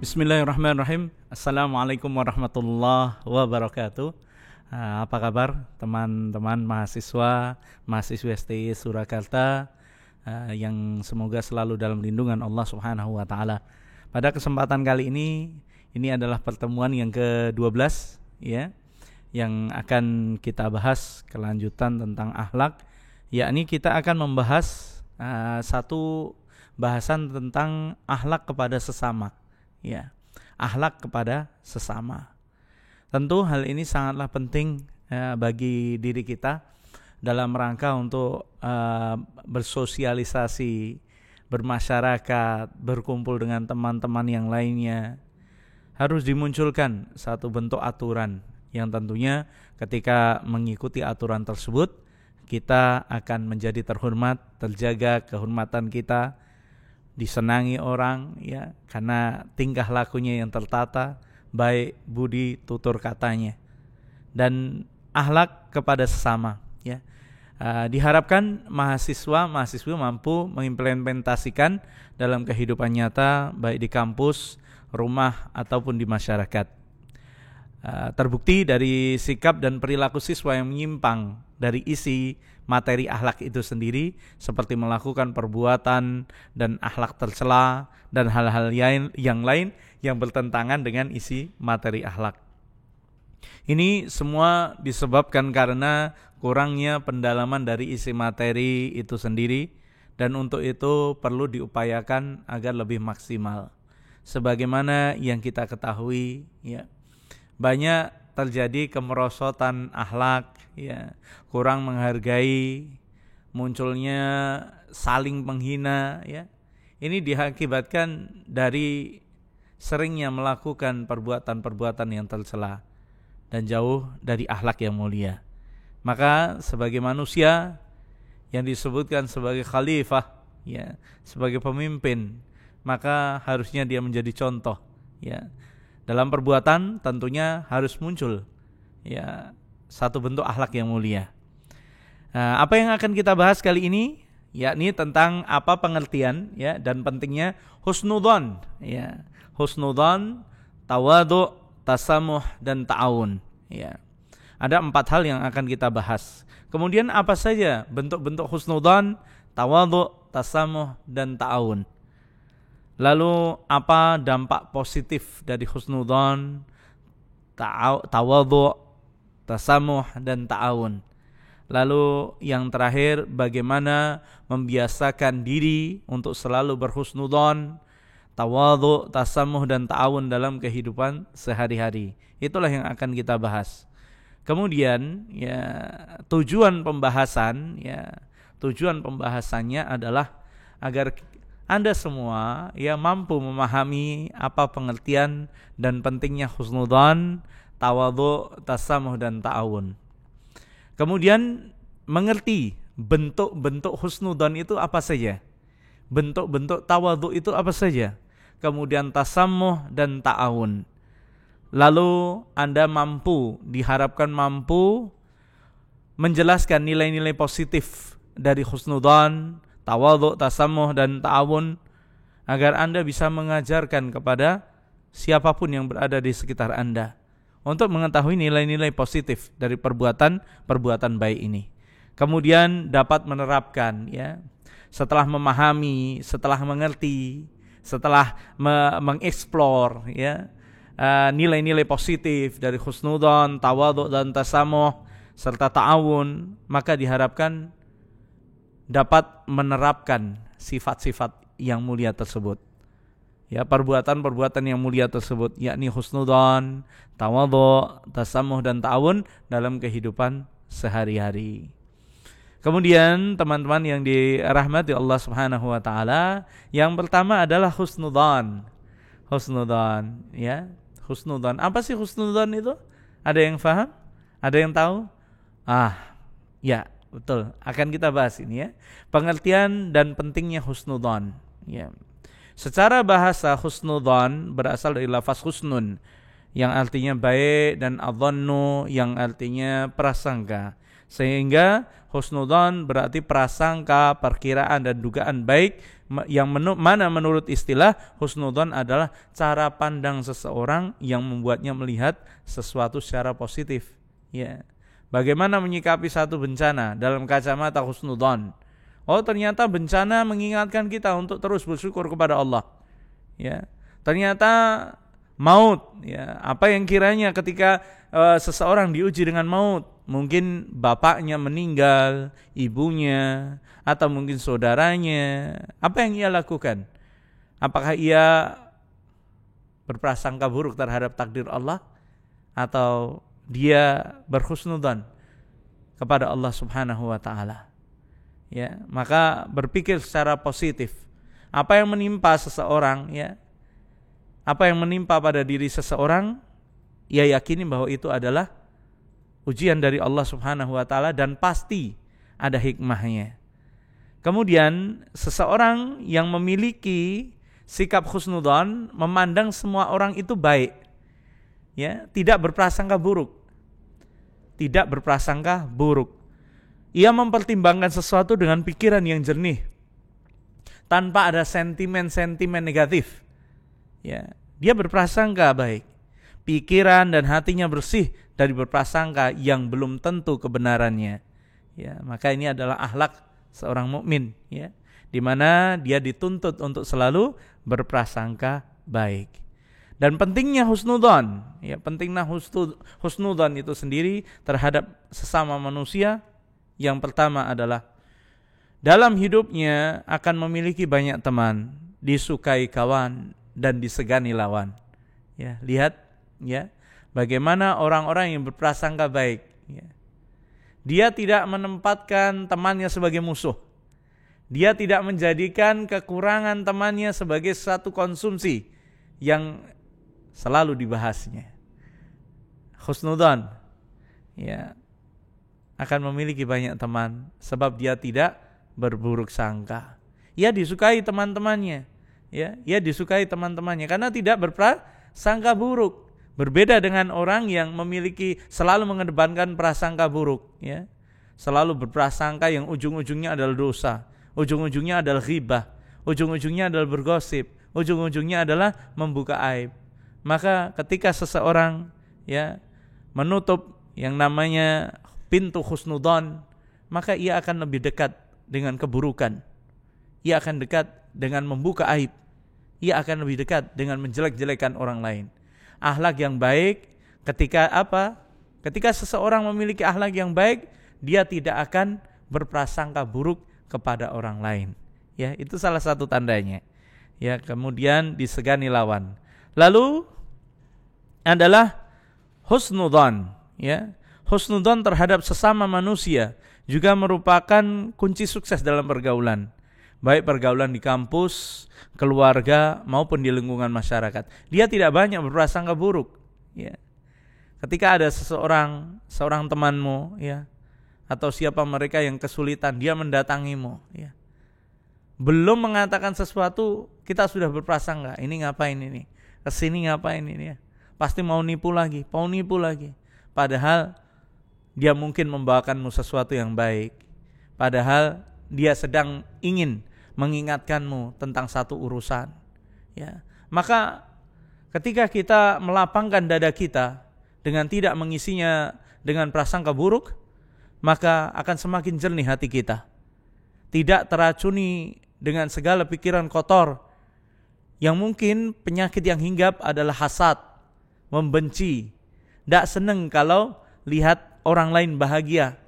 Bismillahirrahmanirrahim. Assalamualaikum warahmatullahi wabarakatuh. Apa kabar teman-teman mahasiswa STI Surakarta yang semoga selalu dalam lindungan Allah Subhanahu wa taala. Pada kesempatan kali ini adalah pertemuan yang ke-12 ya, yang akan kita bahas kelanjutan tentang akhlak, yakni kita akan membahas satu bahasan tentang akhlak kepada sesama. Ya, akhlak kepada sesama. Tentu hal ini sangatlah penting bagi diri kita dalam rangka untuk bersosialisasi, bermasyarakat, berkumpul dengan teman-teman yang lainnya. Harus dimunculkan satu bentuk aturan yang tentunya ketika mengikuti aturan tersebut kita akan menjadi terhormat, terjaga kehormatan kita, disenangi orang ya karena tingkah lakunya yang tertata, baik budi tutur katanya, dan akhlak kepada sesama ya. Diharapkan mahasiswa-mahasiswi mampu mengimplementasikan dalam kehidupan nyata baik di kampus, rumah ataupun di masyarakat. Terbukti dari sikap dan perilaku siswa yang menyimpang dari isi materi akhlak itu sendiri, seperti melakukan perbuatan dan akhlak tercela dan hal-hal yang lain yang bertentangan dengan isi materi akhlak. Ini semua disebabkan karena kurangnya pendalaman dari isi materi itu sendiri, dan untuk itu perlu diupayakan agar lebih maksimal. Sebagaimana yang kita ketahui ya, banyak terjadi kemerosotan akhlak ya, kurang menghargai, munculnya saling menghina ya. Ini diakibatkan dari seringnya melakukan perbuatan-perbuatan yang tercela dan jauh dari akhlak yang mulia. Maka sebagai manusia yang disebutkan sebagai khalifah ya, sebagai pemimpin, maka harusnya dia menjadi contoh ya. Dalam perbuatan tentunya harus muncul ya satu bentuk akhlak yang mulia. Apa yang akan kita bahas kali ini yakni tentang apa pengertian ya dan pentingnya husnudzon ya. Husnudzon, tawadhu, tasamuh dan ta'awun ya. Ada 4 hal yang akan kita bahas. Kemudian apa saja bentuk-bentuk husnudzon, tawadhu, tasamuh dan ta'awun? Lalu apa dampak positif dari husnudzon, tawadhu, tasamuh dan ta'awun? Lalu yang terakhir, bagaimana membiasakan diri untuk selalu berhusnudzon, tawadhu, tasamuh dan ta'awun dalam kehidupan sehari-hari. Itulah yang akan kita bahas. Kemudian ya tujuan pembahasannya adalah agar Anda semua ya mampu memahami apa pengertian dan pentingnya husnudzon, tawadhu, tasamuh dan ta'awun. Kemudian mengerti bentuk-bentuk husnudzon itu apa saja, bentuk-bentuk tawadhu itu apa saja, kemudian tasamuh dan ta'awun. Lalu Anda diharapkan mampu menjelaskan nilai-nilai positif dari husnudzon, tawadhu, tasamuh dan ta'awun, agar Anda bisa mengajarkan kepada siapapun yang berada di sekitar Anda untuk mengetahui nilai-nilai positif dari perbuatan baik ini. Kemudian dapat menerapkan ya, setelah memahami, setelah mengerti, setelah mengeksplor ya nilai-nilai positif dari husnudzon, tawadhu dan tasamuh serta ta'awun, maka diharapkan dapat menerapkan sifat-sifat yang mulia tersebut. Ya, perbuatan-perbuatan yang mulia tersebut yakni husnudzon, tawadhu, tasamuh dan ta'awun dalam kehidupan sehari-hari. Kemudian teman-teman yang dirahmati Allah Subhanahu wa taala, yang pertama adalah husnudzon. Husnudzon ya. Husnudzon. Apa sih husnudzon itu? Ada yang paham? Ada yang tahu? Ya, betul. Akan kita bahas ini ya. Pengertian dan pentingnya husnudzon. Ya. Secara bahasa husnudzon berasal dari lafaz husnun yang artinya baik dan adzannu yang artinya prasangka. Sehingga husnudzon berarti prasangka, perkiraan dan dugaan baik, yang mana menurut istilah husnudzon adalah cara pandang seseorang yang membuatnya melihat sesuatu secara positif. Ya. Bagaimana menyikapi satu bencana dalam kacamata husnudzon? Oh, ternyata bencana mengingatkan kita untuk terus bersyukur kepada Allah. Ya. Ternyata maut, ya, apa yang kiranya ketika seseorang diuji dengan maut, mungkin bapaknya meninggal, ibunya, atau mungkin saudaranya, apa yang ia lakukan? Apakah ia berprasangka buruk terhadap takdir Allah, atau dia berhusnudzon kepada Allah Subhanahu wa taala? Ya, maka berpikir secara positif. Apa yang menimpa seseorang, ya, apa yang menimpa pada diri seseorang, ia yakini bahwa itu adalah ujian dari Allah Subhanahu wa taala dan pasti ada hikmahnya. Kemudian seseorang yang memiliki sikap husnudzon memandang semua orang itu baik. Ya, tidak berprasangka buruk. Tidak berprasangka buruk. Ia mempertimbangkan sesuatu dengan pikiran yang jernih, tanpa ada sentimen-sentimen negatif. Ya, dia berprasangka baik. Pikiran dan hatinya bersih dari berprasangka yang belum tentu kebenarannya. Ya, maka ini adalah akhlak seorang mukmin, ya, di mana dia dituntut untuk selalu berprasangka baik. Dan pentingnya husnudzon, ya, pentingnya husnudzon itu sendiri terhadap sesama manusia. Yang pertama adalah dalam hidupnya akan memiliki banyak teman, disukai kawan dan disegani lawan. Ya, lihat, ya, bagaimana orang-orang yang berprasangka baik. Ya. Dia tidak menempatkan temannya sebagai musuh. Dia tidak menjadikan kekurangan temannya sebagai satu konsumsi yang selalu dibahasnya. Husnudzon, ya, akan memiliki banyak teman sebab dia tidak berburuk sangka. Ia disukai teman-temannya, ya, ia disukai teman-temannya karena tidak berprasangka buruk. Berbeda dengan orang yang memiliki selalu mengedepankan prasangka buruk, ya. Selalu berprasangka yang ujung-ujungnya adalah dosa, ujung-ujungnya adalah ghibah, ujung-ujungnya adalah bergosip, ujung-ujungnya adalah membuka aib. Maka ketika seseorang, ya, menutup yang namanya pintu husnudzon, maka ia akan lebih dekat dengan keburukan. Ia akan dekat dengan membuka aib. Ia akan lebih dekat dengan menjelek-jelekan orang lain. Akhlak yang baik, ketika apa? Ketika seseorang memiliki akhlak yang baik, dia tidak akan berprasangka buruk kepada orang lain. Ya, itu salah satu tandanya. Ya, kemudian disegani lawan. Lalu adalah husnudzon, ya. Husnudzon terhadap sesama manusia juga merupakan kunci sukses dalam pergaulan. Baik pergaulan di kampus, keluarga, maupun di lingkungan masyarakat. Dia tidak banyak berprasangka buruk. Ya. Ketika ada seorang temanmu, ya, atau siapa mereka yang kesulitan, dia mendatangimu, ya. Belum mengatakan sesuatu, kita sudah berprasangka, ini ngapain ini? Kesini ngapain ini, ya? Pasti mau nipu lagi. Padahal dia mungkin membawakanmu sesuatu yang baik. Padahal dia sedang ingin mengingatkanmu tentang satu urusan. Ya. Maka ketika kita melapangkan dada kita dengan tidak mengisinya dengan prasangka buruk, maka akan semakin jernih hati kita. Tidak teracuni dengan segala pikiran kotor yang mungkin penyakit yang hinggap adalah hasad, membenci, tidak senang kalau lihat orang lain bahagia,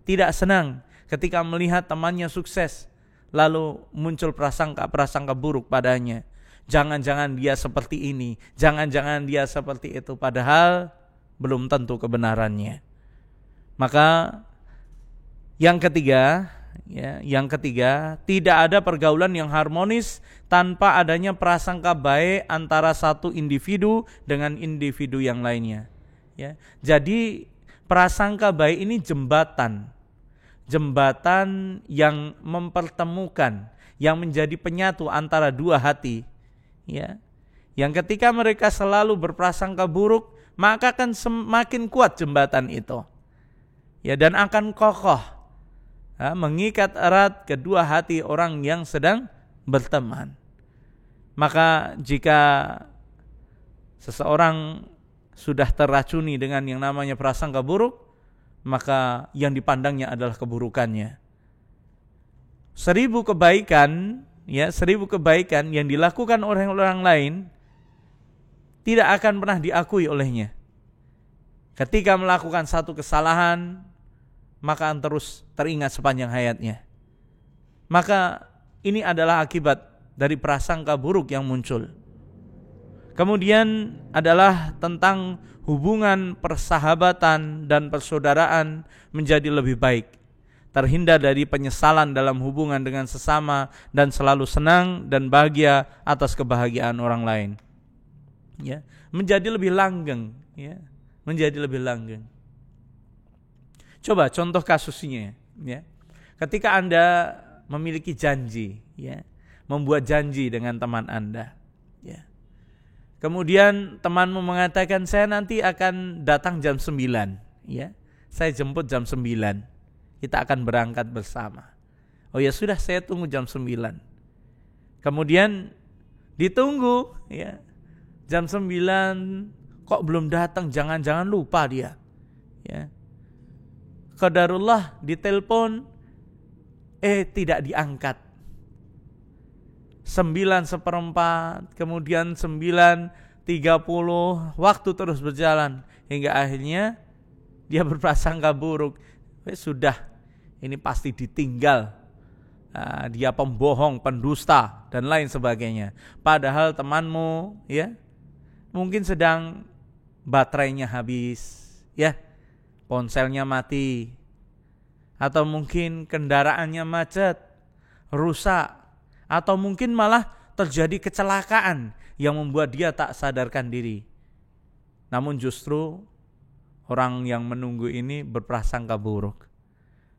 tidak senang ketika melihat temannya sukses, lalu muncul prasangka buruk padanya. Jangan-jangan dia seperti ini, jangan-jangan dia seperti itu, padahal belum tentu kebenarannya. Maka yang ketiga, tidak ada pergaulan yang harmonis tanpa adanya prasangka baik antara satu individu dengan individu yang lainnya. Ya, jadi prasangka baik ini jembatan yang mempertemukan, yang menjadi penyatu antara dua hati, ya. Yang ketika mereka selalu berprasangka buruk, maka akan semakin kuat jembatan itu. ya, dan akan kokoh, mengikat erat kedua hati orang yang sedang berteman. Maka jika seseorang sudah terracuni dengan yang namanya prasangka buruk, maka yang dipandangnya adalah keburukannya. 1000 kebaikan, ya, 1000 kebaikan yang dilakukan oleh orang lain tidak akan pernah diakui olehnya. Ketika melakukan satu kesalahan, maka akan terus teringat sepanjang hayatnya. Maka ini adalah akibat dari prasangka buruk yang muncul. Kemudian adalah tentang hubungan persahabatan dan persaudaraan menjadi lebih baik. Terhindar dari penyesalan dalam hubungan dengan sesama dan selalu senang dan bahagia atas kebahagiaan orang lain. Ya, menjadi lebih langgeng, ya. Menjadi lebih langgeng. Coba contoh kasusnya, ya. Ketika Anda memiliki janji, ya, membuat janji dengan teman Anda, ya. Kemudian temanmu mengatakan, saya nanti akan datang jam 9, ya. Saya jemput jam 9. Kita akan berangkat bersama. Oh ya sudah, saya tunggu jam 9. Kemudian ditunggu, ya. Jam 9 kok belum datang, jangan-jangan lupa dia. Ya. Qadarullah ditelepon, tidak diangkat. 9:15, kemudian 9:30, waktu terus berjalan hingga akhirnya dia berprasangka buruk. Sudah, ini pasti ditinggal. Dia pembohong, pendusta dan lain sebagainya. Padahal temanmu, ya, mungkin sedang baterainya habis, ya, ponselnya mati, atau mungkin kendaraannya macet, rusak, atau mungkin malah terjadi kecelakaan yang membuat dia tak sadarkan diri. Namun justru orang yang menunggu ini berprasangka buruk.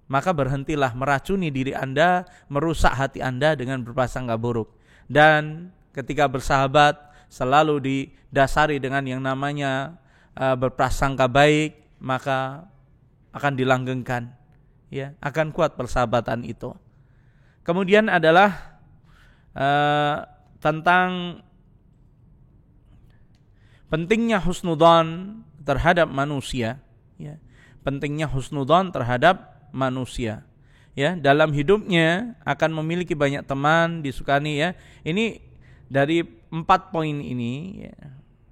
Maka berhentilah meracuni diri Anda, merusak hati Anda dengan berprasangka buruk. Dan ketika bersahabat selalu didasari dengan yang namanya berprasangka baik, maka akan dilanggengkan, ya, akan kuat persahabatan itu. Kemudian adalah tentang pentingnya husnudzon terhadap manusia, ya. Pentingnya husnudzon terhadap manusia, ya. Dalam hidupnya akan memiliki banyak teman, disukani, ya. Ini dari 4 poin ini, ya.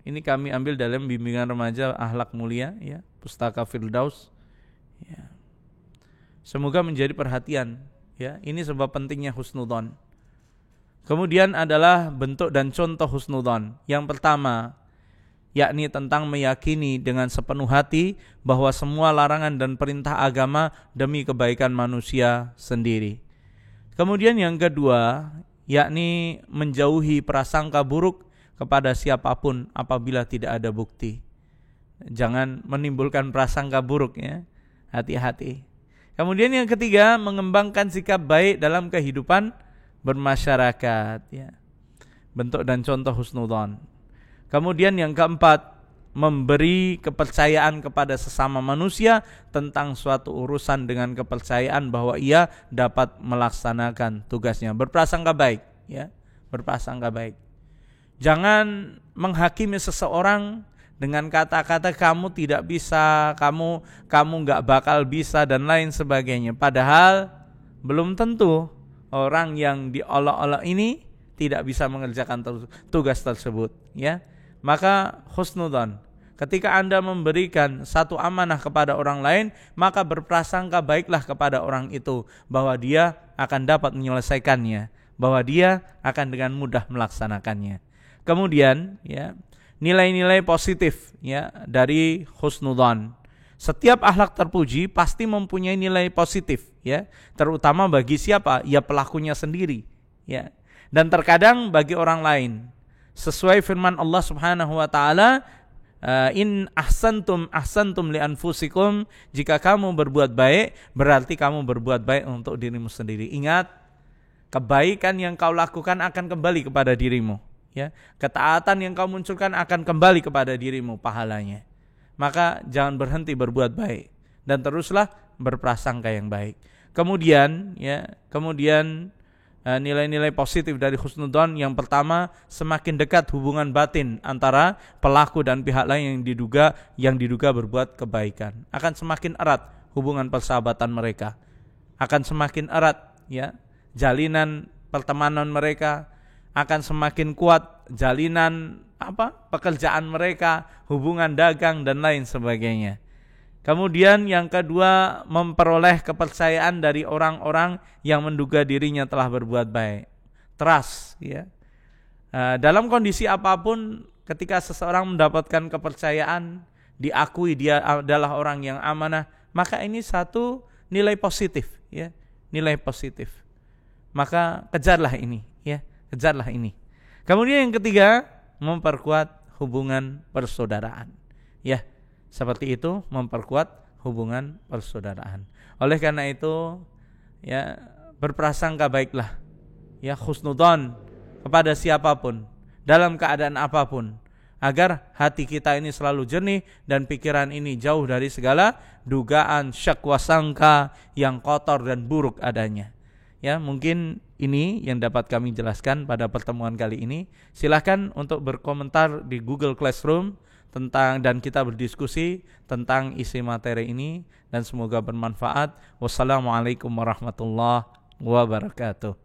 Ini kami ambil dalam bimbingan remaja akhlak mulia, ya, Pustaka Firdaus, ya. Semoga menjadi perhatian, ya. Ini sebab pentingnya husnudzon. Kemudian adalah bentuk dan contoh husnudzon. Yang pertama, yakni tentang meyakini dengan sepenuh hati bahwa semua larangan dan perintah agama demi kebaikan manusia sendiri. Kemudian yang kedua, yakni menjauhi prasangka buruk kepada siapapun apabila tidak ada bukti. Jangan menimbulkan prasangka buruk, ya. Hati-hati. Kemudian yang ketiga, mengembangkan sikap baik dalam kehidupan bermasyarakat, ya. Bentuk dan contoh husnudzon. Kemudian yang keempat, memberi kepercayaan kepada sesama manusia tentang suatu urusan dengan kepercayaan bahwa ia dapat melaksanakan tugasnya. Berprasangka baik, ya. Berprasangka baik. Jangan menghakimi seseorang dengan kata-kata kamu tidak bisa, kamu enggak bakal bisa dan lain sebagainya. Padahal belum tentu orang yang diolok-olok ini tidak bisa mengerjakan tugas tersebut, ya. Maka husnudzon, ketika Anda memberikan satu amanah kepada orang lain, maka berprasangka baiklah kepada orang itu bahwa dia akan dapat menyelesaikannya, bahwa dia akan dengan mudah melaksanakannya. Kemudian, ya, nilai-nilai positif, ya, dari husnudzon. Setiap akhlak terpuji pasti mempunyai nilai positif, ya, terutama bagi siapa? Ya, pelakunya sendiri, ya. Dan terkadang bagi orang lain. Sesuai firman Allah Subhanahu wa taala, in ahsantum li anfusikum, jika kamu berbuat baik berarti kamu berbuat baik untuk dirimu sendiri. Ingat, kebaikan yang kau lakukan akan kembali kepada dirimu, ya. Ketaatan yang kau munculkan akan kembali kepada dirimu pahalanya. Maka jangan berhenti berbuat baik dan teruslah berprasangka yang baik. Kemudian nilai-nilai positif dari husnudzon yang pertama, semakin dekat hubungan batin antara pelaku dan pihak lain yang diduga berbuat kebaikan. Akan semakin erat hubungan persahabatan mereka. Akan semakin erat jalinan pertemanan mereka, akan semakin kuat jalinan pekerjaan mereka, hubungan dagang dan lain sebagainya. Kemudian yang kedua, memperoleh kepercayaan dari orang-orang yang menduga dirinya telah berbuat baik. Trust, dalam kondisi apapun, ketika seseorang mendapatkan kepercayaan, diakui dia adalah orang yang amanah, maka ini satu nilai positif, nilai positif. Maka kejarlah ini, kejarlah ini. Kemudian yang ketiga, memperkuat hubungan persaudaraan, seperti itu, memperkuat hubungan persaudaraan. Oleh karena itu, berprasangka baiklah, husnudzon kepada siapapun, dalam keadaan apapun, agar hati kita ini selalu jernih dan pikiran ini jauh dari segala dugaan, syak wasangka yang kotor dan buruk adanya. Mungkin ini yang dapat kami jelaskan pada pertemuan kali ini. Silakan untuk berkomentar di Google Classroom dan kita berdiskusi tentang isi materi ini, dan semoga bermanfaat. Wassalamualaikum warahmatullahi wabarakatuh.